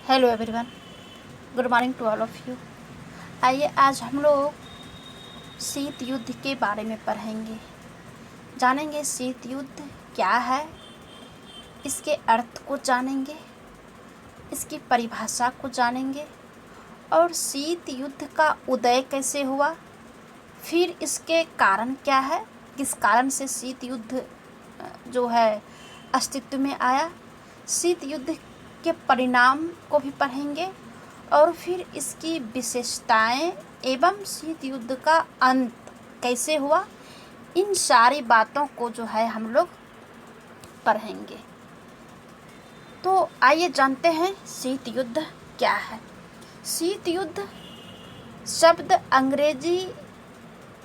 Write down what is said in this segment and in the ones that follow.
Hello everyone, good morning to all of you. आइए आज हम लोग शीत युद्ध के बारे में पढ़ेंगे, जानेंगे शीत युद्ध क्या है, इसके अर्थ को जानेंगे, इसकी परिभाषा को जानेंगे और शीत युद्ध का उदय कैसे हुआ, फिर इसके कारण क्या है, किस कारण से शीत युद्ध जो है अस्तित्व में आया, शीत युद्ध के परिणाम को भी पढ़ेंगे और फिर इसकी विशेषताएं एवं शीत युद्ध का अंत कैसे हुआ, इन सारी बातों को जो है हम लोग पढ़ेंगे। तो आइए जानते हैं शीत युद्ध क्या है। शीत युद्ध शब्द अंग्रेजी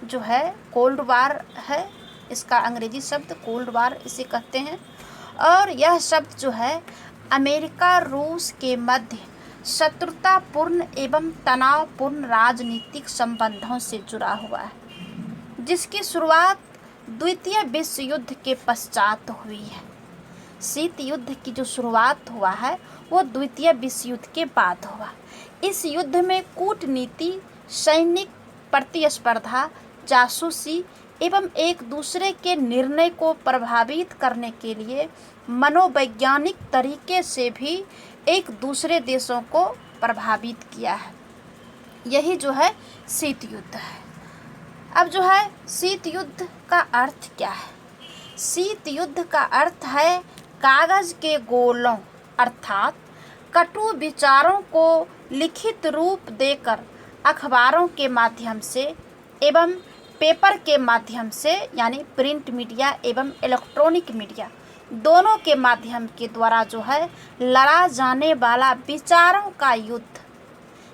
जो है कोल्ड वार है, इसका अंग्रेजी शब्द कोल्ड वार इसे कहते हैं और यह शब्द जो है अमेरिका रूस के मध्य शत्रुतापूर्ण एवं तनावपूर्ण राजनीतिक संबंधों से जुड़ा हुआ है, जिसकी शुरुआत द्वितीय विश्व युद्ध के पश्चात हुई है। शीत युद्ध की जो शुरुआत हुआ है वो द्वितीय विश्व युद्ध के बाद हुआ। इस युद्ध में कूटनीति, सैनिक प्रतिस्पर्धा, जासूसी एवं एक दूसरे के निर्णय को प्रभावित करने के लिए मनोवैज्ञानिक तरीके से भी एक दूसरे देशों को प्रभावित किया है। यही जो है शीत युद्ध है। अब जो है शीत युद्ध का अर्थ क्या है? शीत युद्ध का अर्थ है कागज के गोलों अर्थात कटु विचारों को लिखित रूप देकर अखबारों के माध्यम से एवं पेपर के माध्यम से यानी प्रिंट मीडिया एवं इलेक्ट्रॉनिक मीडिया दोनों के माध्यम के द्वारा जो है लड़ा जाने वाला विचारों का युद्ध,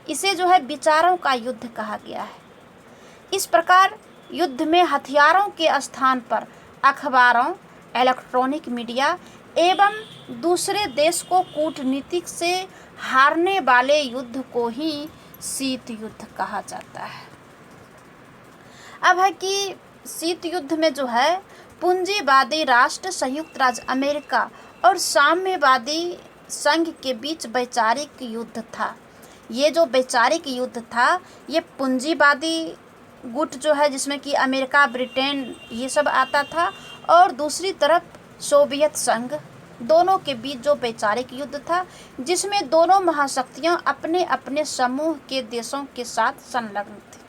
इसे जो है विचारों का युद्ध कहा गया है। इस प्रकार युद्ध में हथियारों के स्थान पर अखबारों, इलेक्ट्रॉनिक मीडिया एवं दूसरे देश को कूटनीतिक से हारने वाले युद्ध को ही शीत युद्ध कहा जाता है। अब है कि शीत युद्ध में जो है पूंजीवादी राष्ट्र संयुक्त राज्य अमेरिका और साम्यवादी संघ के बीच वैचारिक युद्ध था। ये जो वैचारिक युद्ध था ये पूंजीवादी गुट जो है जिसमें कि अमेरिका, ब्रिटेन ये सब आता था और दूसरी तरफ सोवियत संघ, दोनों के बीच जो वैचारिक युद्ध था जिसमें दोनों महाशक्तियां अपने अपने समूह के देशों के साथ संलग्न थी।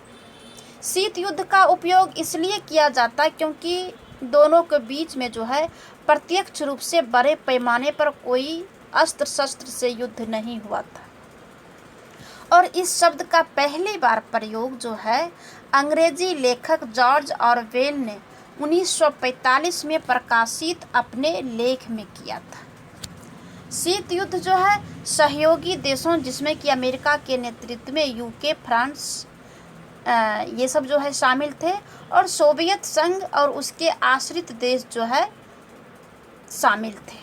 शीत युद्ध का उपयोग इसलिए किया जाता क्योंकि दोनों के बीच में जो है प्रत्यक्ष रूप से बड़े पैमाने पर कोई अस्त्र शस्त्र से युद्ध नहीं हुआ था और इस शब्द का पहली बार प्रयोग जो है अंग्रेजी लेखक जॉर्ज ऑरवेल ने 1945 में प्रकाशित अपने लेख में किया था। शीत युद्ध जो है सहयोगी देशों जिसमें कि अमेरिका के नेतृत्व में यूके, फ्रांस ये सब जो है शामिल थे और सोवियत संघ और उसके आश्रित देश जो है शामिल थे।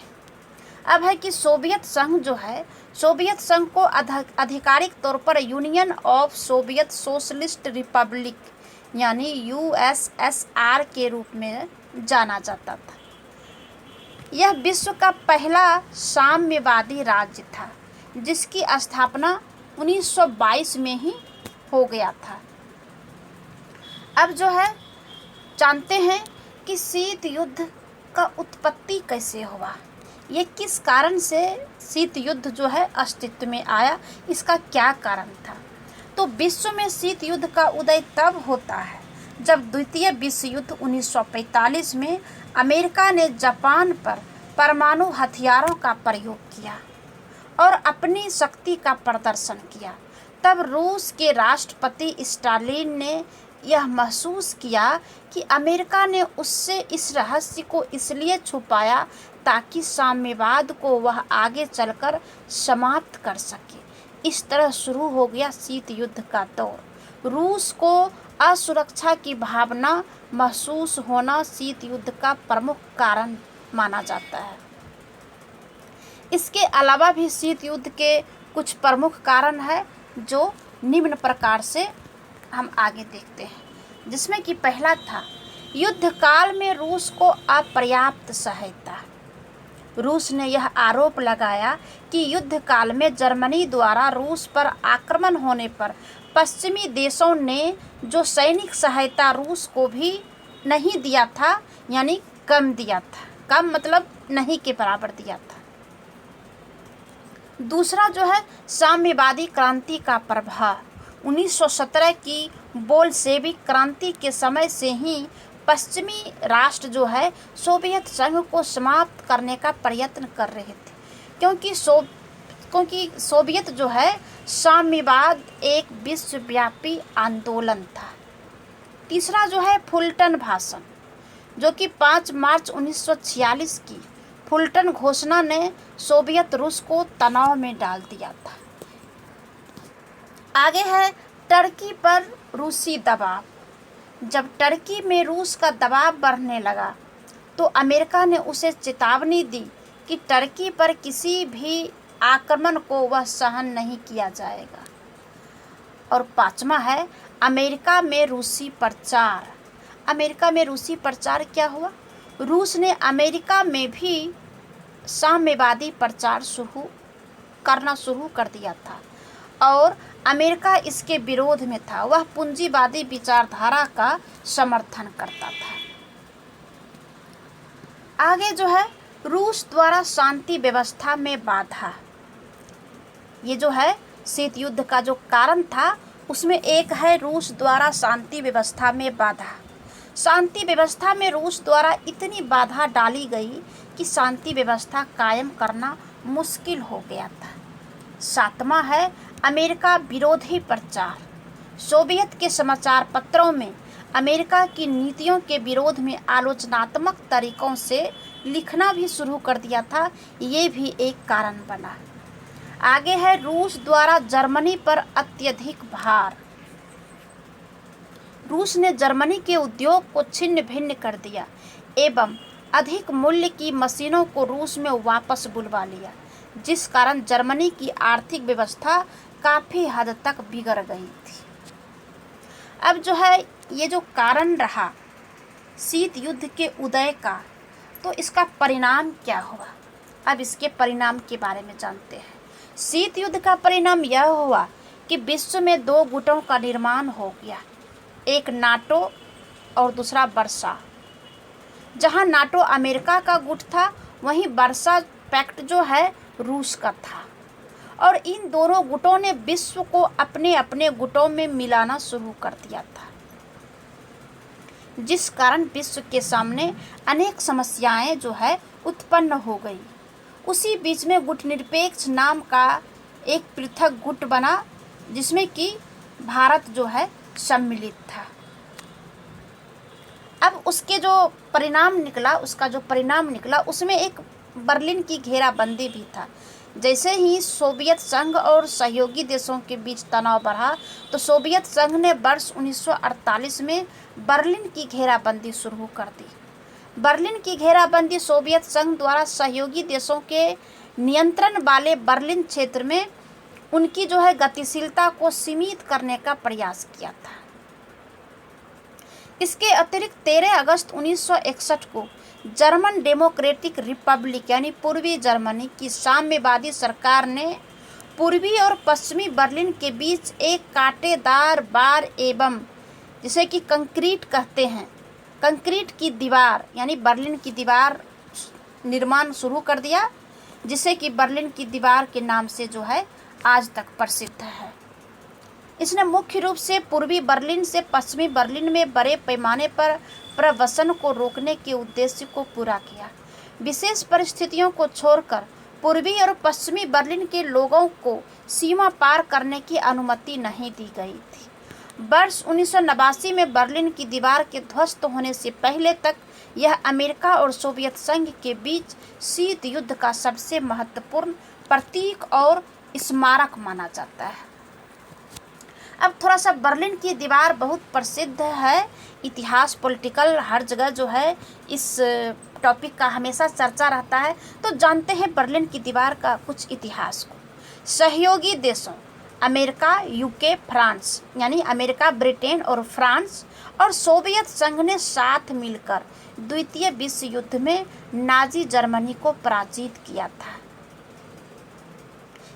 अब है कि सोवियत संघ जो है, सोवियत संघ को आधिकारिक तौर पर union of Soviet socialist Republic यानी यूएसएसआर के रूप में जाना जाता था। यह विश्व का पहला साम्यवादी राज्य था जिसकी स्थापना 1922 में ही हो गया था। अब जो है जानते हैं कि शीत युद्ध का उत्पत्ति कैसे हुआ, ये किस कारण से शीत युद्ध जो है अस्तित्व में आया, इसका क्या कारण था। तो विश्व में शीत युद्ध का उदय तब होता है जब द्वितीय विश्व युद्ध 1945 में अमेरिका ने जापान पर परमाणु हथियारों का प्रयोग किया और अपनी शक्ति का प्रदर्शन किया। तब रूस के राष्ट्रपति स्टालिन ने यह महसूस किया कि अमेरिका ने उससे इस रहस्य को इसलिए छुपाया ताकि साम्यवाद को वह आगे चलकर समाप्त कर सके। इस तरह शुरू हो गया शीत युद्ध का दौर। रूस को असुरक्षा की भावना महसूस होना शीत युद्ध का प्रमुख कारण माना जाता है। इसके अलावा भी शीत युद्ध के कुछ प्रमुख कारण है जो निम्न प्रकार से हम आगे देखते हैं, जिसमें कि पहला था युद्ध काल में रूस को अपर्याप्त सहायता। रूस ने यह आरोप लगाया कि युद्ध काल में जर्मनी द्वारा रूस पर आक्रमण होने पर पश्चिमी देशों ने जो सैनिक सहायता रूस को भी नहीं दिया था, यानी कम दिया था, कम मतलब नहीं के बराबर दिया था। दूसरा जो है साम्यवादी क्रांति का प्रभाव। 1917 की बोल्शेविक क्रांति के समय से ही पश्चिमी राष्ट्र जो है सोवियत संघ को समाप्त करने का प्रयत्न कर रहे थे, क्योंकि सोवियत जो है साम्यवाद एक विश्वव्यापी आंदोलन था। तीसरा जो है फुलटन भाषण, जो कि 5 मार्च 1946 की फुलटन घोषणा ने सोवियत रूस को तनाव में डाल दिया था। आगे है टर्की पर रूसी दबाव। जब टर्की में रूस का दबाव बढ़ने लगा तो अमेरिका ने उसे चेतावनी दी कि टर्की पर किसी भी आक्रमण को वह सहन नहीं किया जाएगा। और 5वां है अमेरिका में रूसी प्रचार। अमेरिका में रूसी प्रचार क्या हुआ? रूस ने अमेरिका में भी साम्यवादी प्रचार करना शुरू कर दिया था और अमेरिका इसके विरोध में था। वह पूंजीवादी विचारधारा का समर्थन करता था। आगे जो है रूस द्वारा शांति व्यवस्था में बाधा। ये जो है शीत युद्ध का जो कारण था उसमें एक है रूस द्वारा शांति व्यवस्था में बाधा। शांति व्यवस्था में रूस द्वारा इतनी बाधा डाली गई कि शांति व्यवस्था कायम करना मुश्किल हो गया था। 7वां है अमेरिका विरोधी प्रचार। सोवियत के समाचार पत्रों में अमेरिका की नीतियों के विरोध में आलोचनात्मक तरीकों से लिखना भी शुरू कर दिया था। ये भी एक कारण बना। आगे है रूस द्वारा जर्मनी पर अत्यधिक भार। रूस ने जर्मनी के उद्योग को छिन्न भिन्न कर दिया एवं अधिक मूल्य की मशीनों को रूस में वापस बुलवा लिया, जिस कारण जर्मनी की आर्थिक व्यवस्था काफ़ी हद तक बिगड़ गई थी। अब जो है ये जो कारण रहा शीत युद्ध के उदय का, तो इसका परिणाम क्या हुआ? अब इसके परिणाम के बारे में जानते हैं। शीत युद्ध का परिणाम यह हुआ कि विश्व में 2 गुटों का निर्माण हो गया, एक नाटो और दूसरा वर्सा। जहां नाटो अमेरिका का गुट था, वहीं वर्सा पैक्ट जो है रूस का था और इन दोनों गुटों ने विश्व को अपने अपने गुटों में मिलाना शुरू कर दिया था, जिस कारण विश्व के सामने अनेक समस्याएं जो है उत्पन्न हो गई। उसी बीच में गुटनिरपेक्ष नाम का एक पृथक गुट बना, जिसमें कि भारत जो है सम्मिलित था। अब उसके जो परिणाम निकला उसमें एक बर्लिन की घेराबंदी भी था। जैसे ही सोवियत संघ और सहयोगी देशों के बीच तनाव बढ़ा तो सोवियत संघ ने वर्ष 1948 में बर्लिन की घेराबंदी शुरू कर दी। बर्लिन की घेराबंदी सोवियत संघ द्वारा सहयोगी देशों के नियंत्रण वाले बर्लिन क्षेत्र में उनकी जो है गतिशीलता को सीमित करने का प्रयास किया था। इसके अतिरिक्त 13 अगस्त 1961 को जर्मन डेमोक्रेटिक रिपब्लिक यानी पूर्वी जर्मनी की साम्यवादी सरकार ने पूर्वी और पश्चिमी बर्लिन के बीच एक कांटेदार बार एवं जिसे कि कंक्रीट कहते हैं, कंक्रीट की दीवार यानी बर्लिन की दीवार निर्माण शुरू कर दिया, जिसे कि बर्लिन की दीवार के नाम से जो है आज तक प्रसिद्ध है। इसने मुख्य रूप से पूर्वी बर्लिन से पश्चिमी बर्लिन में बड़े पैमाने पर प्रवसन को रोकने के उद्देश्य को पूरा किया। विशेष परिस्थितियों को छोड़कर पूर्वी और पश्चिमी बर्लिन के लोगों को सीमा पार करने की अनुमति नहीं दी गई थी। वर्ष 1989 में बर्लिन की दीवार के ध्वस्त होने से पहले तक यह अमेरिका और सोवियत संघ के बीच शीत युद्ध का सबसे महत्वपूर्ण प्रतीक और स्मारक माना जाता है। अब थोड़ा सा बर्लिन की दीवार बहुत प्रसिद्ध है, इतिहास पॉलिटिकल हर जगह जो है इस टॉपिक का हमेशा चर्चा रहता है। तो जानते हैं बर्लिन की दीवार का कुछ इतिहास को। सहयोगी देशों अमेरिका, यूके, फ्रांस, यानी अमेरिका, ब्रिटेन और फ्रांस और सोवियत संघ ने साथ मिलकर द्वितीय विश्व युद्ध में नाजी जर्मनी को पराजित किया था।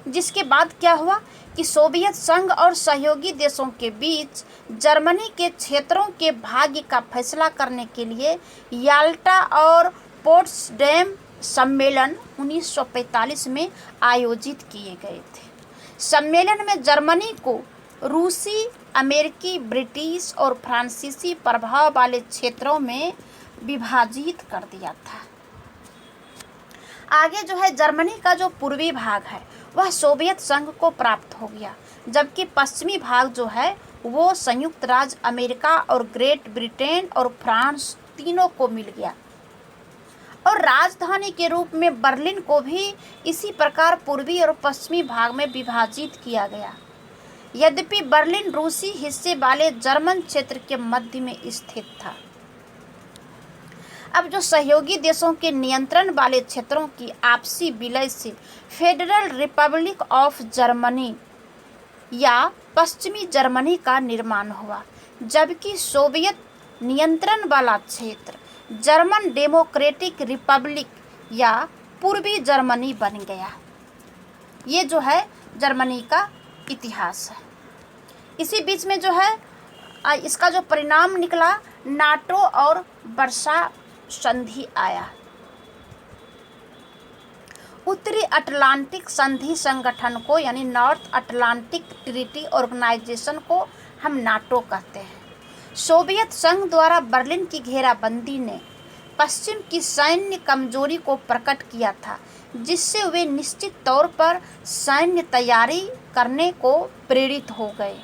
जिसके बाद क्या हुआ कि सोवियत संघ और सहयोगी देशों के बीच जर्मनी के क्षेत्रों के भाग्य का फैसला करने के लिए याल्टा और पोट्सडैम सम्मेलन 1945 में आयोजित किए गए थे। सम्मेलन में जर्मनी को रूसी, अमेरिकी, ब्रिटिश और फ्रांसीसी प्रभाव वाले क्षेत्रों में विभाजित कर दिया था। आगे जो है जर्मनी का जो पूर्वी भाग है वह सोवियत संघ को प्राप्त हो गया, जबकि पश्चिमी भाग जो है वो संयुक्त राज्य अमेरिका और ग्रेट ब्रिटेन और फ्रांस तीनों को मिल गया। और राजधानी के रूप में बर्लिन को भी इसी प्रकार पूर्वी और पश्चिमी भाग में विभाजित किया गया। यद्यपि बर्लिन रूसी हिस्से वाले जर्मन क्षेत्र के मध्य में स्थित था। अब जो सहयोगी देशों के नियंत्रण वाले क्षेत्रों की आपसी विलय से फेडरल रिपब्लिक ऑफ जर्मनी या पश्चिमी जर्मनी का निर्माण हुआ, जबकि सोवियत नियंत्रण वाला क्षेत्र जर्मन डेमोक्रेटिक रिपब्लिक या पूर्वी जर्मनी बन गया। ये जो है जर्मनी का इतिहास है। इसी बीच में जो है इसका जो परिणाम निकला, नाटो और वर्सा संधि आया। उत्तरी अटलांटिक संधि संगठन को यानी नॉर्थ अटलांटिक ट्रीटी ऑर्गेनाइजेशन को हम नाटो कहते हैं। सोवियत संघ द्वारा बर्लिन की घेराबंदी ने पश्चिम की सैन्य कमजोरी को प्रकट किया था, जिससे वे निश्चित तौर पर सैन्य तैयारी करने को प्रेरित हो गए।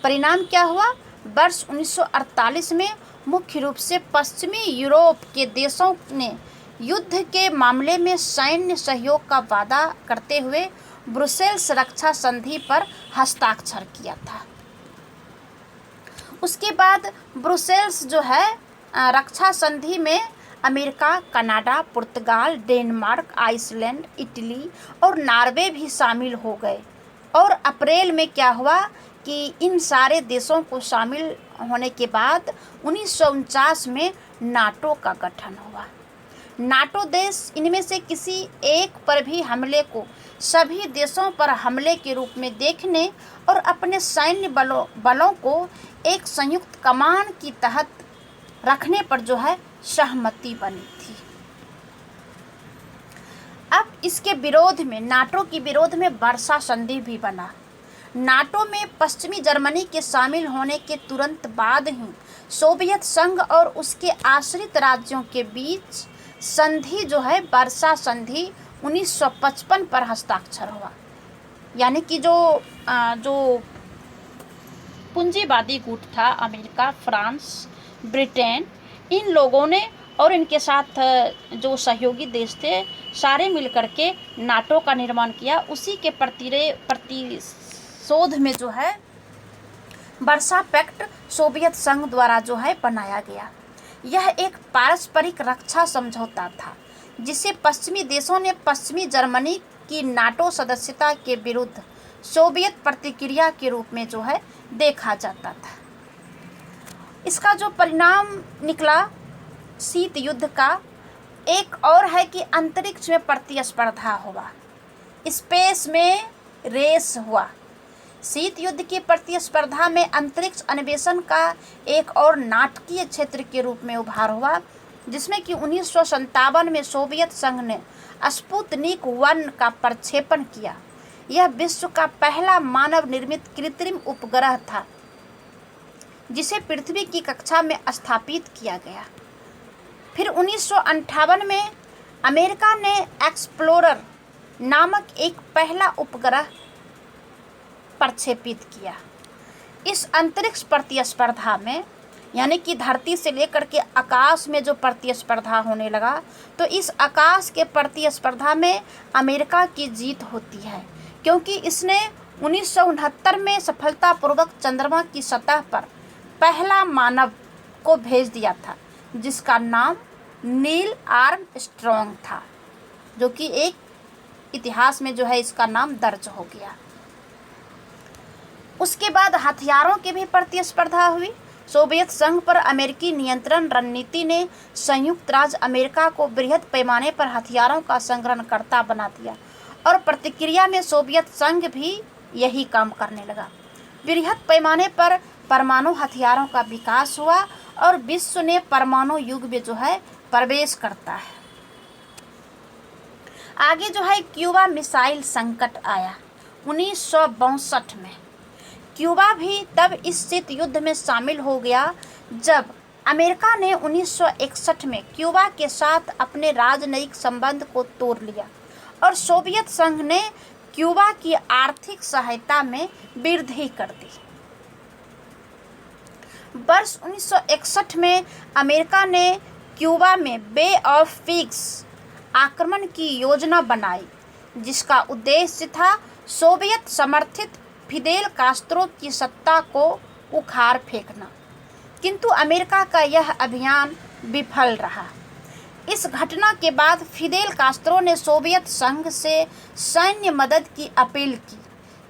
परिणाम क्या हुआ? वर्ष 1948 में मुख्य रूप से पश्चिमी यूरोप के देशों ने युद्ध के मामले में सैन्य सहयोग का वादा करते हुए ब्रुसेल्स रक्षा संधि पर हस्ताक्षर किया था। उसके बाद ब्रुसेल्स जो है रक्षा संधि में अमेरिका, कनाडा, पुर्तगाल, डेनमार्क, आइसलैंड, इटली और नॉर्वे भी शामिल हो गए। और अप्रैल में क्या हुआ कि इन सारे देशों को शामिल होने के बाद 1949 में नाटो का गठन हुआ। नाटो देश इनमें से किसी एक पर भी हमले को सभी देशों पर हमले के रूप में देखने और अपने सैन्य बलों को एक संयुक्त कमान की तहत रखने पर जो है सहमति बनी थी। अब इसके विरोध में, नाटो के विरोध में वर्सा संधि भी बना। नाटो में पश्चिमी जर्मनी के शामिल होने के तुरंत बाद ही सोवियत संघ और उसके आश्रित राज्यों के बीच संधि जो है वर्सा संधि 1955 पर हस्ताक्षर हुआ। यानी कि जो पूंजीवादी गुट था, अमेरिका, फ्रांस, ब्रिटेन, इन लोगों ने और इनके साथ जो सहयोगी देश थे सारे मिलकर के नाटो का निर्माण किया। उसी के प्रतिशोध में जो है वर्सा पैक्ट सोवियत संघ द्वारा जो है बनाया गया। यह एक पारस्परिक रक्षा समझौता था जिसे पश्चिमी देशों ने पश्चिमी जर्मनी की नाटो सदस्यता के विरुद्ध सोवियत प्रतिक्रिया के रूप में जो है देखा जाता था। इसका जो परिणाम निकला शीत युद्ध का एक और है कि अंतरिक्ष में प्रतिस्पर्धा हुआ, स्पेस में रेस हुआ। शीत युद्ध की प्रतिस्पर्धा में अंतरिक्ष अन्वेषण का एक और नाटकीय क्षेत्र के रूप में उभार हुआ, जिसमें कि 1957 में सोवियत संघ ने स्पुतनिक 1 का प्रक्षेपण किया। यह विश्व का पहला मानव निर्मित कृत्रिम उपग्रह था जिसे पृथ्वी की कक्षा में स्थापित किया गया। फिर 1958 में अमेरिका ने एक्सप्लोरर नामक एक पहला उपग्रह प्रक्षेपित किया। इस अंतरिक्ष प्रतिस्पर्धा में यानी कि धरती से लेकर के आकाश में जो प्रतिस्पर्धा होने लगा, तो इस आकाश के प्रतिस्पर्धा में अमेरिका की जीत होती है, क्योंकि इसने 1969 में सफलतापूर्वक चंद्रमा की सतह पर पहला मानव को भेज दिया था, जिसका नाम नील आर्मस्ट्रॉन्ग था, जो कि एक इतिहास में जो है इसका नाम दर्ज हो गया। उसके बाद हथियारों की भी प्रतिस्पर्धा हुई। सोवियत संघ पर अमेरिकी नियंत्रण रणनीति ने संयुक्त राज्य अमेरिका को बृहद पैमाने पर हथियारों का संग्रहणकर्ता बना दिया और प्रतिक्रिया में सोवियत संघ भी यही काम करने लगा। बृहद पैमाने पर परमाणु हथियारों का विकास हुआ और विश्व ने परमाणु युग में जो है प्रवेश करता है। आगे जो है क्यूबा मिसाइल संकट आया 1962 में। क्यूबा भी तब इस शीत युद्ध में शामिल हो गया जब अमेरिका ने 1961 में क्यूबा के साथ अपने राजनयिक संबंध को तोड़ लिया और सोवियत संघ ने क्यूबा की आर्थिक सहायता में वृद्धि कर दी। वर्ष 1961 में अमेरिका ने क्यूबा में बे ऑफ पिग्स आक्रमण की योजना बनाई, जिसका उद्देश्य था सोवियत समर्थित फिदेल कास्त्रो की सत्ता को उखाड़ फेंकना, किंतु अमेरिका का यह अभियान विफल रहा। इस घटना के बाद फिदेल कास्त्रो ने सोवियत संघ से सैन्य मदद की अपील की,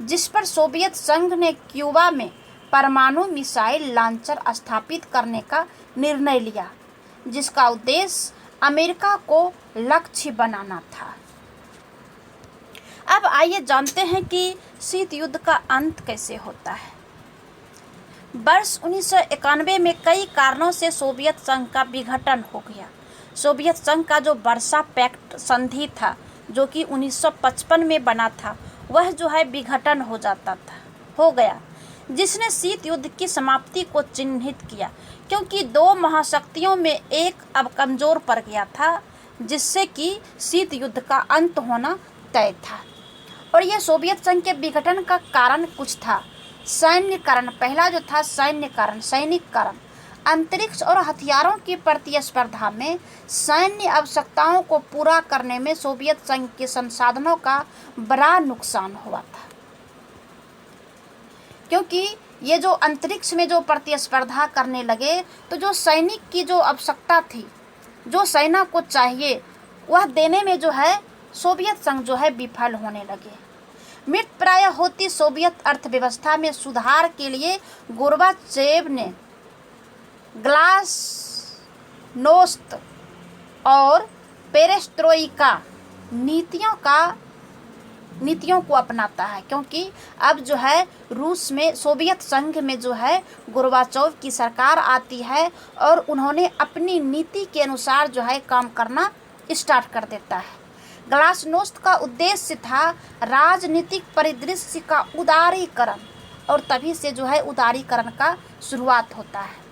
जिस पर सोवियत संघ ने क्यूबा में परमाणु मिसाइल लॉन्चर स्थापित करने का निर्णय लिया, जिसका उद्देश्य अमेरिका को लक्ष्य बनाना था। अब आइए जानते हैं कि शीत युद्ध का अंत कैसे होता है। वर्ष 1991 में कई कारणों से सोवियत संघ का विघटन हो गया। सोवियत संघ का जो वर्सा पैक्ट संधि था, जो कि 1955 में बना था, वह जो है विघटन हो गया, जिसने शीत युद्ध की समाप्ति को चिन्हित किया, क्योंकि दो महाशक्तियों में एक अब कमज़ोर पड़ गया था, जिससे कि शीत युद्ध का अंत होना तय था। और यह सोवियत संघ के विघटन का कारण कुछ था। सैन्य कारण, पहला जो था सैनिक कारण। अंतरिक्ष और हथियारों की प्रतिस्पर्धा में सैन्य आवश्यकताओं को पूरा करने में सोवियत संघ के संसाधनों का बड़ा नुकसान हुआ था, क्योंकि ये जो अंतरिक्ष में जो प्रतिस्पर्धा करने लगे, तो जो सैनिक की जो आवश्यकता थी, जो सेना को चाहिए, वह देने में जो है सोवियत संघ जो है विफल होने लगे। मृत प्राय होती सोवियत अर्थव्यवस्था में सुधार के लिए गोर्बाचेव ने ग्लासनोस्त और पेरेस्ट्रोइका नीतियों को अपनाता है, क्योंकि अब जो है रूस में सोवियत संघ में जो है गोर्बाचोव की सरकार आती है और उन्होंने अपनी नीति के अनुसार जो है काम करना स्टार्ट कर देता है। ग्लासनोस्त का उद्देश्य था राजनीतिक परिदृश्य का उदारीकरण, और तभी से जो है उदारीकरण का शुरुआत होता है।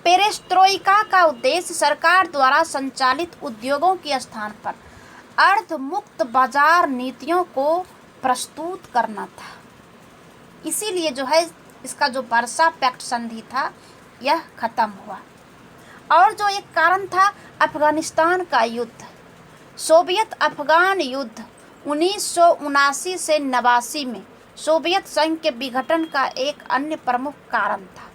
पेरेस्ट्रोइका का उद्देश्य सरकार द्वारा संचालित उद्योगों के स्थान पर अर्ध मुक्त बाजार नीतियों को प्रस्तुत करना था। इसीलिए जो है इसका जो वर्सा पैक्ट संधि था, यह खत्म हुआ। और जो एक कारण था अफगानिस्तान का युद्ध। सोवियत अफगान युद्ध 1979 से 89 में सोवियत संघ के विघटन का एक अन्य प्रमुख कारण था,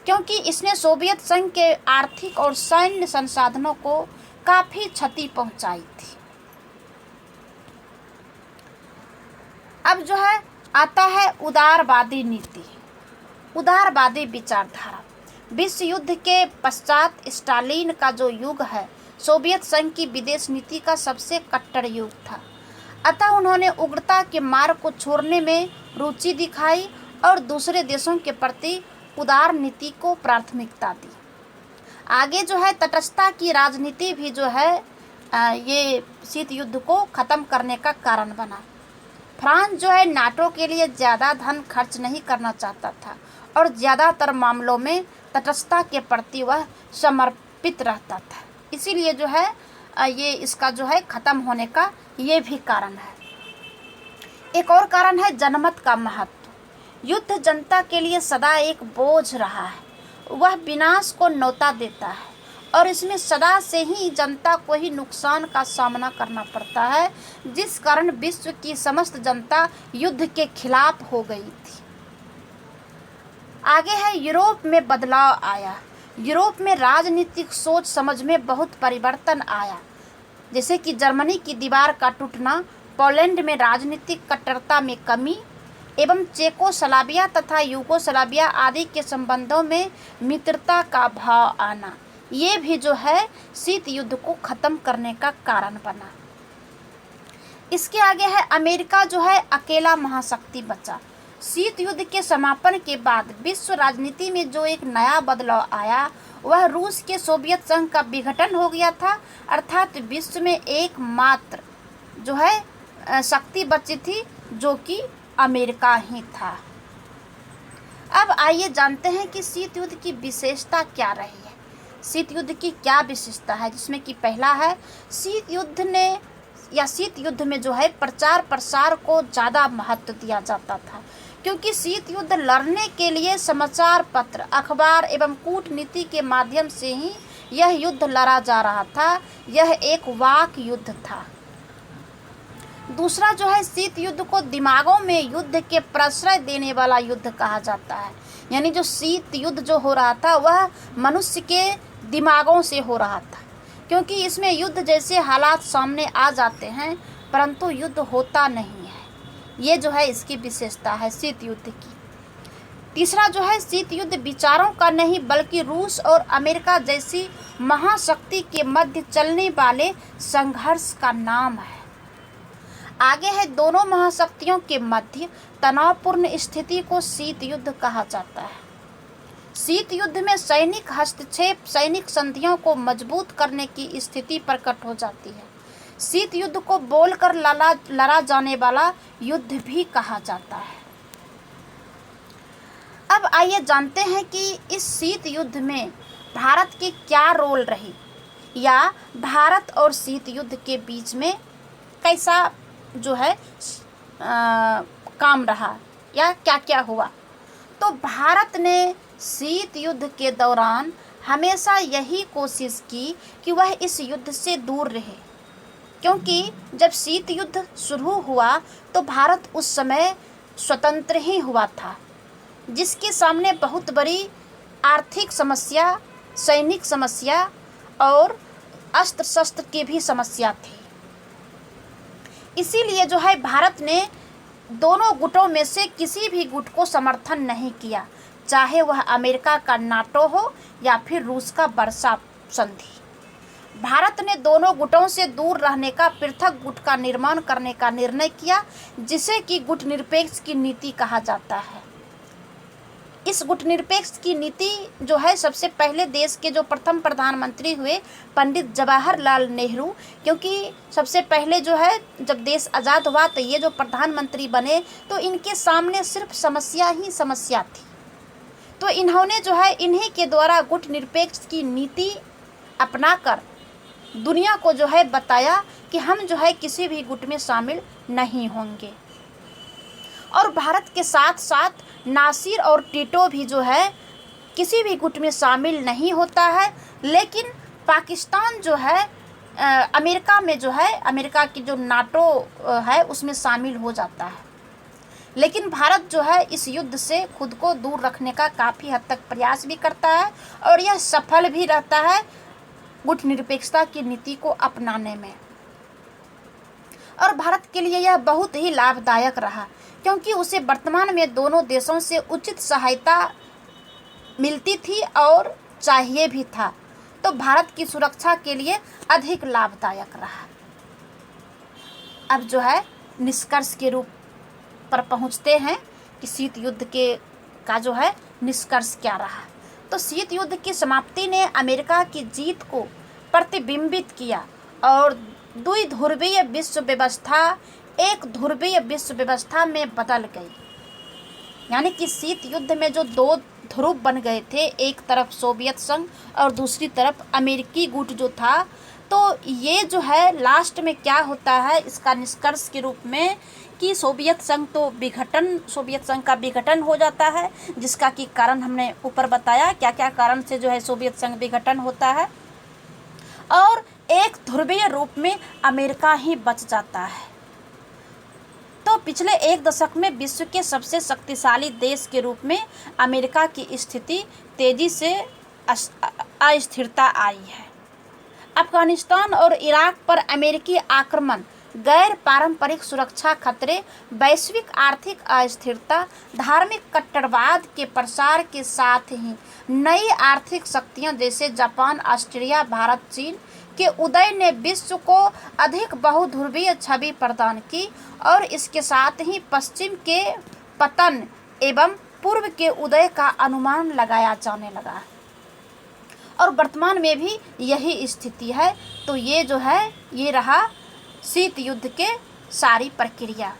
क्योंकि इसने सोवियत संघ के आर्थिक और सैन्य संसाधनों को काफ़ी क्षति पहुंचाई थी। अब जो है आता है उदारवादी नीति, उदारवादी विचारधारा। विश्व युद्ध के पश्चात स्टालिन का जो युग है, सोवियत संघ की विदेश नीति का सबसे कट्टर युग था। अतः उन्होंने उग्रता के मार्ग को छोड़ने में रुचि दिखाई और दूसरे देशों के प्रति उदार नीति को प्राथमिकता दी। आगे जो है तटस्थता की राजनीति भी जो है ये शीत युद्ध को ख़त्म करने का कारण बना। फ्रांस जो है नाटो के लिए ज़्यादा धन खर्च नहीं करना चाहता था और ज़्यादातर मामलों में तटस्थता के प्रति वह समर्पित रहता था। इसीलिए जो है ये इसका जो है ख़त्म होने का ये भी कारण है। एक और कारण है जनमत का महत्व। युद्ध जनता के लिए सदा एक बोझ रहा है, वह विनाश को न्योता देता है और इसमें सदा से ही जनता को ही नुकसान का सामना करना पड़ता है, जिस कारण विश्व की समस्त जनता युद्ध के खिलाफ हो गई थी। आगे है यूरोप में बदलाव आया। यूरोप में राजनीतिक सोच समझ में बहुत परिवर्तन आया, जैसे कि जर्मनी की दीवार का टूटना, पोलैंड में राजनीतिक कट्टरता में कमी, एवं चेकोस्लोवाकिया तथा यूगोस्लाविया आदि के संबंधों में मित्रता का भाव आना, ये भी जो है शीत युद्ध को ख़त्म करने का कारण बना। इसके आगे है अमेरिका जो है अकेला महाशक्ति बचा। शीत युद्ध के समापन के बाद विश्व राजनीति में जो एक नया बदलाव आया वह रूस के सोवियत संघ का विघटन हो गया था, अर्थात विश्व में एकमात्र जो है शक्ति बची थी जो कि अमेरिका ही था। अब आइए जानते हैं कि शीत युद्ध की विशेषता क्या रही है। शीत युद्ध की क्या विशेषता है, जिसमें कि पहला है शीत युद्ध में जो है प्रचार प्रसार को ज़्यादा महत्व दिया जाता था, क्योंकि शीत युद्ध लड़ने के लिए समाचार पत्र, अखबार एवं कूटनीति के माध्यम से ही यह युद्ध लड़ा जा रहा था। यह एक वाक युद्ध था। दूसरा जो है शीत युद्ध को दिमागों में युद्ध के प्रश्रय देने वाला युद्ध कहा जाता है। यानी जो शीत युद्ध जो हो रहा था वह मनुष्य के दिमागों से हो रहा था, क्योंकि इसमें युद्ध जैसे हालात सामने आ जाते हैं परंतु युद्ध होता नहीं है। ये जो है इसकी विशेषता है शीत युद्ध की। तीसरा जो है शीत युद्ध विचारों का नहीं बल्कि रूस और अमेरिका जैसी महाशक्ति के मध्य चलने वाले संघर्ष का नाम है। आगे है दोनों महाशक्तियों के मध्य तनावपूर्ण स्थिति को शीत युद्ध कहा जाता है। शीत युद्ध में सैनिक हस्तक्षेप सैनिक संधियों को मजबूत करने की स्थिति प्रकट हो जाती है। शीत युद्ध को बोलकर लड़ा जाने वाला युद्ध भी कहा जाता है। अब आइए जानते हैं कि इस शीत युद्ध में भारत की क्या रोल रही, या भारत और शीत युद्ध के बीच में कैसा जो है काम रहा या क्या क्या हुआ। तो भारत ने शीत युद्ध के दौरान हमेशा यही कोशिश की कि वह इस युद्ध से दूर रहे, क्योंकि जब शीत युद्ध शुरू हुआ तो भारत उस समय स्वतंत्र ही हुआ था, जिसके सामने बहुत बड़ी आर्थिक समस्या, सैनिक समस्या और अस्त्र शस्त्र की भी समस्या थी। इसीलिए जो है भारत ने दोनों गुटों में से किसी भी गुट को समर्थन नहीं किया, चाहे वह अमेरिका का नाटो हो या फिर रूस का वर्सा संधि। भारत ने दोनों गुटों से दूर रहने का, पृथक गुट का निर्माण करने का निर्णय किया, जिसे कि गुट निरपेक्ष की नीति कहा जाता है। इस गुट निरपेक्ष की नीति जो है सबसे पहले देश के जो प्रथम प्रधानमंत्री हुए पंडित जवाहरलाल नेहरू, क्योंकि सबसे पहले जो है जब देश आज़ाद हुआ तो ये जो प्रधानमंत्री बने तो इनके सामने सिर्फ समस्या ही समस्या थी। तो इन्होंने जो है इन्हीं के द्वारा गुट निरपेक्ष की नीति अपनाकर दुनिया को जो है बताया कि हम जो है किसी भी गुट में शामिल नहीं होंगे। और भारत के साथ साथ नासिर और टीटो भी जो है किसी भी गुट में शामिल नहीं होता है, लेकिन पाकिस्तान जो है अमेरिका में जो है अमेरिका की जो नाटो है उसमें शामिल हो जाता है। लेकिन भारत जो है इस युद्ध से खुद को दूर रखने का काफ़ी हद तक प्रयास भी करता है और यह सफल भी रहता है गुट निरपेक्षता की नीति को अपनाने में। और भारत के लिए यह बहुत ही लाभदायक रहा, क्योंकि उसे वर्तमान में दोनों देशों से उचित सहायता मिलती थी और चाहिए भी था, तो भारत की सुरक्षा के लिए अधिक लाभदायक रहा। अब जो है निष्कर्ष के रूप पर पहुंचते हैं कि शीत युद्ध का जो है निष्कर्ष क्या रहा। तो शीत युद्ध की समाप्ति ने अमेरिका की जीत को प्रतिबिंबित किया और द्विध्रुवीय विश्व व्यवस्था एक ध्रुवीय विश्व व्यवस्था में बदल गई। यानी कि शीत युद्ध में जो दो ध्रुव बन गए थे, एक तरफ सोवियत संघ और दूसरी तरफ अमेरिकी गुट जो था, तो ये जो है लास्ट में क्या होता है इसका निष्कर्ष के रूप में कि सोवियत संघ का विघटन हो जाता है, जिसका कि कारण हमने ऊपर बताया क्या क्या कारण से जो है सोवियत संघ विघटन होता है, और एक ध्रुवीय रूप में अमेरिका ही बच जाता है। तो पिछले एक दशक में विश्व के सबसे शक्तिशाली देश के रूप में अमेरिका की स्थिति तेजी से अस्थिरता आई है। अफगानिस्तान और इराक पर अमेरिकी आक्रमण गैर पारंपरिक सुरक्षा खतरे, वैश्विक आर्थिक अस्थिरता, धार्मिक कट्टरवाद के प्रसार के साथ ही नई आर्थिक शक्तियां जैसे जापान, ऑस्ट्रेलिया, भारत, चीन के उदय ने विश्व को अधिक बहुध्रुवीय छवि प्रदान की और इसके साथ ही पश्चिम के पतन एवं पूर्व के उदय का अनुमान लगाया जाने लगा और वर्तमान में भी यही स्थिति है। तो ये जो है ये रहा शीत युद्ध के सारी प्रक्रिया।